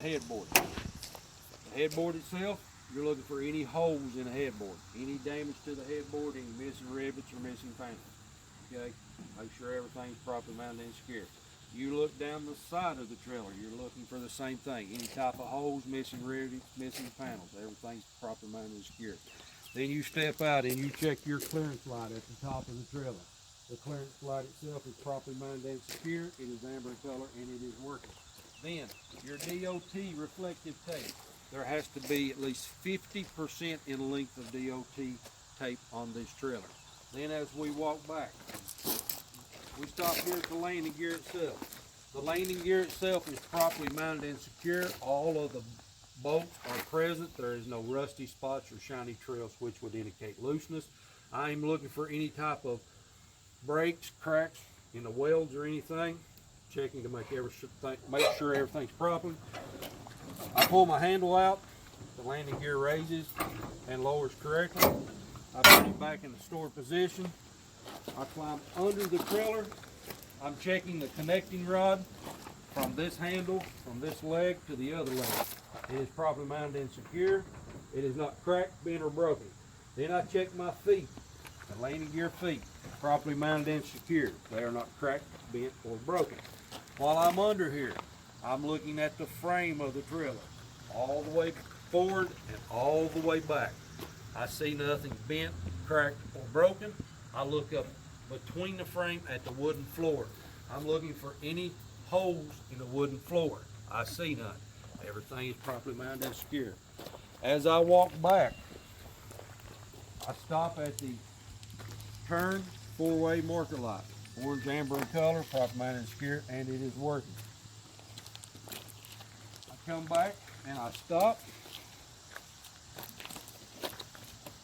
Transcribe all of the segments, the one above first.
Headboard. The headboard itself, you're looking for any holes in the headboard, any damage to the headboard, any missing rivets or missing panels. Okay, make sure everything's properly mounted and secured. You look down the side of the trailer, you're looking for the same thing, any type of holes, missing rivets, missing panels, everything's properly mounted and secured. Then you step out and you check your clearance light at the top of the trailer. The clearance light itself is properly mounted and secured. It is amber in color and it is working. Then your DOT reflective tape. There has to be at least 50% in length of DOT tape on this trailer. Then as we walk back, we stop here at the landing gear itself. The landing gear itself is properly mounted and secure. All of the bolts are present. There is no rusty spots or shiny trails which would indicate looseness. I am looking for any type of breaks, cracks in the welds or anything. Checking to make sure everything's proper. I pull my handle out, the landing gear raises and lowers correctly. I put it back in the stored position. I climb under the trailer. I'm checking the connecting rod from this handle, from this leg to the other leg. It is properly mounted and secure. It is not cracked, bent, or broken. Then I check my feet, the landing gear feet, properly mounted and secured. They are not cracked, bent, or broken. While I'm under here, I'm looking at the frame of the trailer, all the way forward and all the way back. I see nothing bent, cracked, or broken. I look up between the frame at the wooden floor. I'm looking for any holes in the wooden floor. I see none. Everything is properly mounted and secure. As I walk back, I stop at the turn four-way marker light. Orange, amber in color, properly mounted and secure, and it is working. I come back and I stop.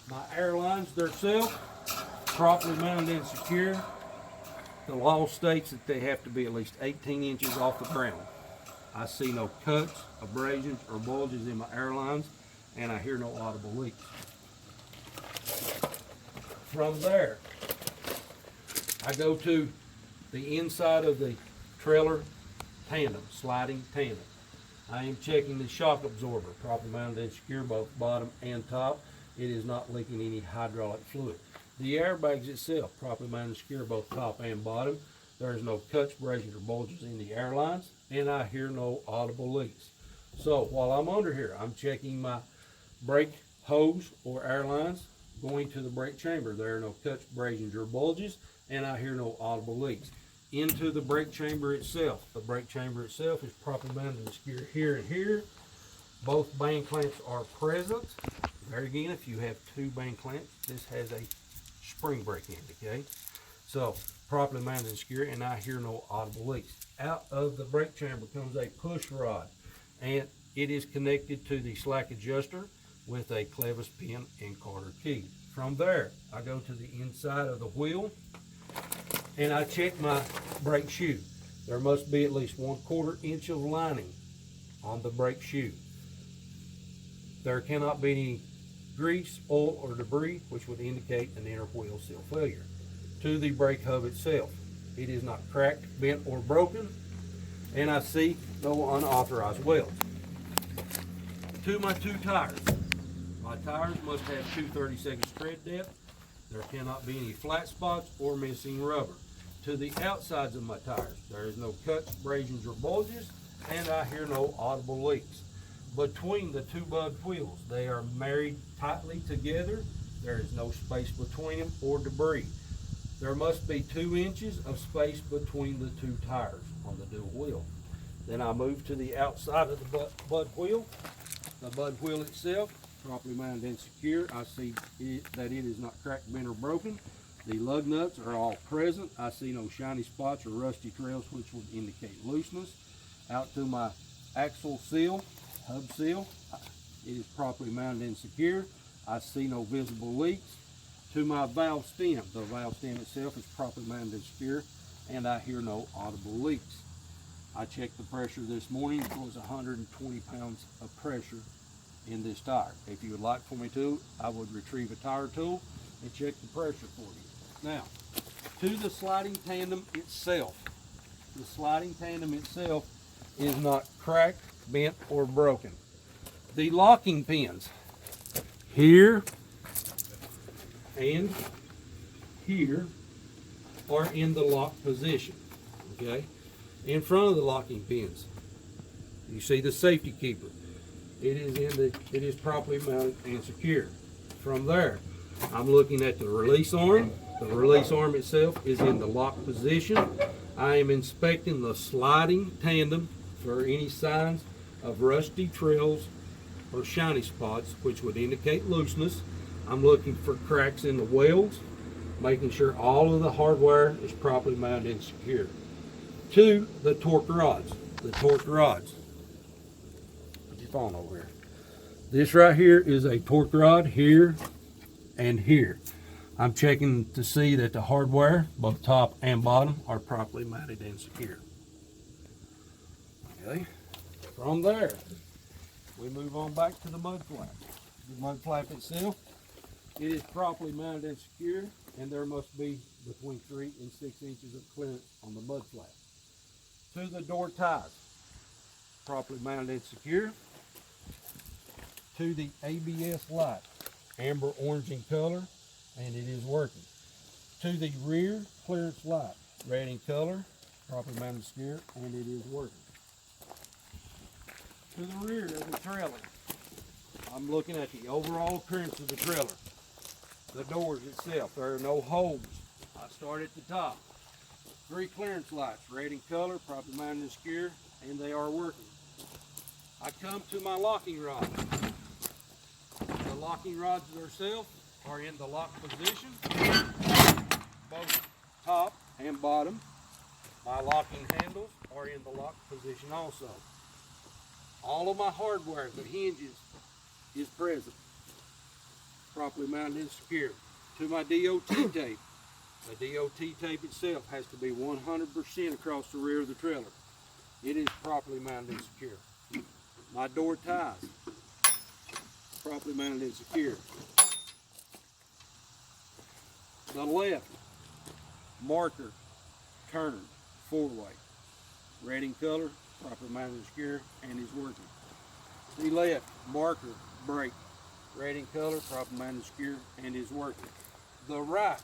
My airlines themselves, properly mounted and secure. The law states that they have to be at least 18 inches off the ground. I see no cuts, abrasions, or bulges in my airlines, and I hear no audible leaks. From there, I go to the inside of the trailer tandem, sliding tandem. I am checking the shock absorber, properly mounted and secure, both bottom and top. It is not leaking any hydraulic fluid. The airbags itself, properly mounted and secure, both top and bottom. There is no cuts, abrasions, or bulges in the airlines, and I hear no audible leaks. So while I'm under here, I'm checking my brake hose or airlines going to the brake chamber. There are no cuts, abrasions, or bulges, and I hear no audible leaks. Into the brake chamber itself. The brake chamber itself is properly mounted and secure here and here. Both band clamps are present. There again, if you have two band clamps, this has a spring brake end, okay? So, properly mounted and secure, and I hear no audible leaks. Out of the brake chamber comes a push rod, and it is connected to the slack adjuster with a clevis pin and Carter key. From there, I go to the inside of the wheel, and I check my brake shoe. There must be at least 1/4 inch of lining on the brake shoe. There cannot be any grease, oil, or debris, which would indicate an inner wheel seal failure. To the brake hub itself, it is not cracked, bent, or broken, and I see no unauthorized welds. To my two tires. My tires must have 2 32-second tread depth. There cannot be any flat spots or missing rubber. To the outsides of my tires, there is no cuts, abrasions, or bulges, and I hear no audible leaks. Between the two bud wheels, they are married tightly together. There is no space between them or debris. There must be 2 inches of space between the two tires on the dual wheel. Then I move to the outside of the bud wheel. The bud wheel itself, properly mounted and secure. I see that it is not cracked, bent, or broken. The lug nuts are all present. I see no shiny spots or rusty trails which would indicate looseness. Out to my axle seal, hub seal, it is properly mounted and secure. I see no visible leaks. To my valve stem, the valve stem itself is properly mounted and secure, and I hear no audible leaks. I checked the pressure this morning. It was 120 pounds of pressure in this tire. If you would like for me to, I would retrieve a tire tool and check the pressure for you. Now, to the sliding tandem itself. The sliding tandem itself is not cracked, bent or broken. The locking pins here and here are in the lock position. Okay, in front of the locking pins, you see the safety keeper. It is properly mounted and secure. From there, I'm looking at the release arm. The release arm itself is in the lock position. I am inspecting the sliding tandem for any signs of rusty trills or shiny spots, which would indicate looseness. I'm looking for cracks in the welds, making sure all of the hardware is properly mounted and secure. To the torque rods. The torque rods. Put your phone over here. This right here is a torque rod here and here. I'm checking to see that the hardware, both top and bottom, are properly mounted and secure. Okay. From there, we move on back to the mud flap. The mud flap itself, it is properly mounted and secure, and there must be between 3 and 6 inches of clearance on the mud flap. To the door ties, properly mounted and secure. To the ABS light, amber orange in color, and it is working. To the rear clearance light, red in color, properly mounted and secure, and it is working. To the rear of the trailer, I'm looking at the overall appearance of the trailer. The doors itself, there are no holes. I start at the top. 3 clearance lights, red in color, properly mounted and secure, and they are working. I come to my locking rods. The locking rods themselves are in the lock position, both top and bottom. My locking handles are in the lock position also. All of my hardware, the hinges, is present, properly mounted and secure. To my DOT tape. The DOT tape itself has to be 100% across the rear of the trailer. It is properly mounted and secure. My door ties, properly mounted and secure. The left marker turn 4-way, red in color, properly mounted and secure, and is working. The left marker brake, red in color, properly mounted and secure, and is working. The right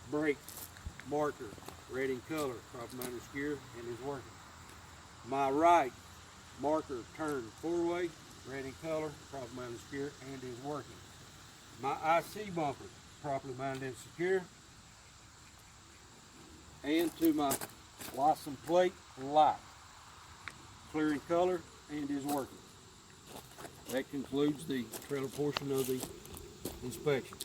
brake marker, red in color, properly mounted and secure, and is working. My right marker turn 4-way, red in color, properly mounted and secure, and is working. My IC bumper, properly mounted and secure. And to my license plate light, clear in color, and is working. That concludes the trailer portion of the inspection.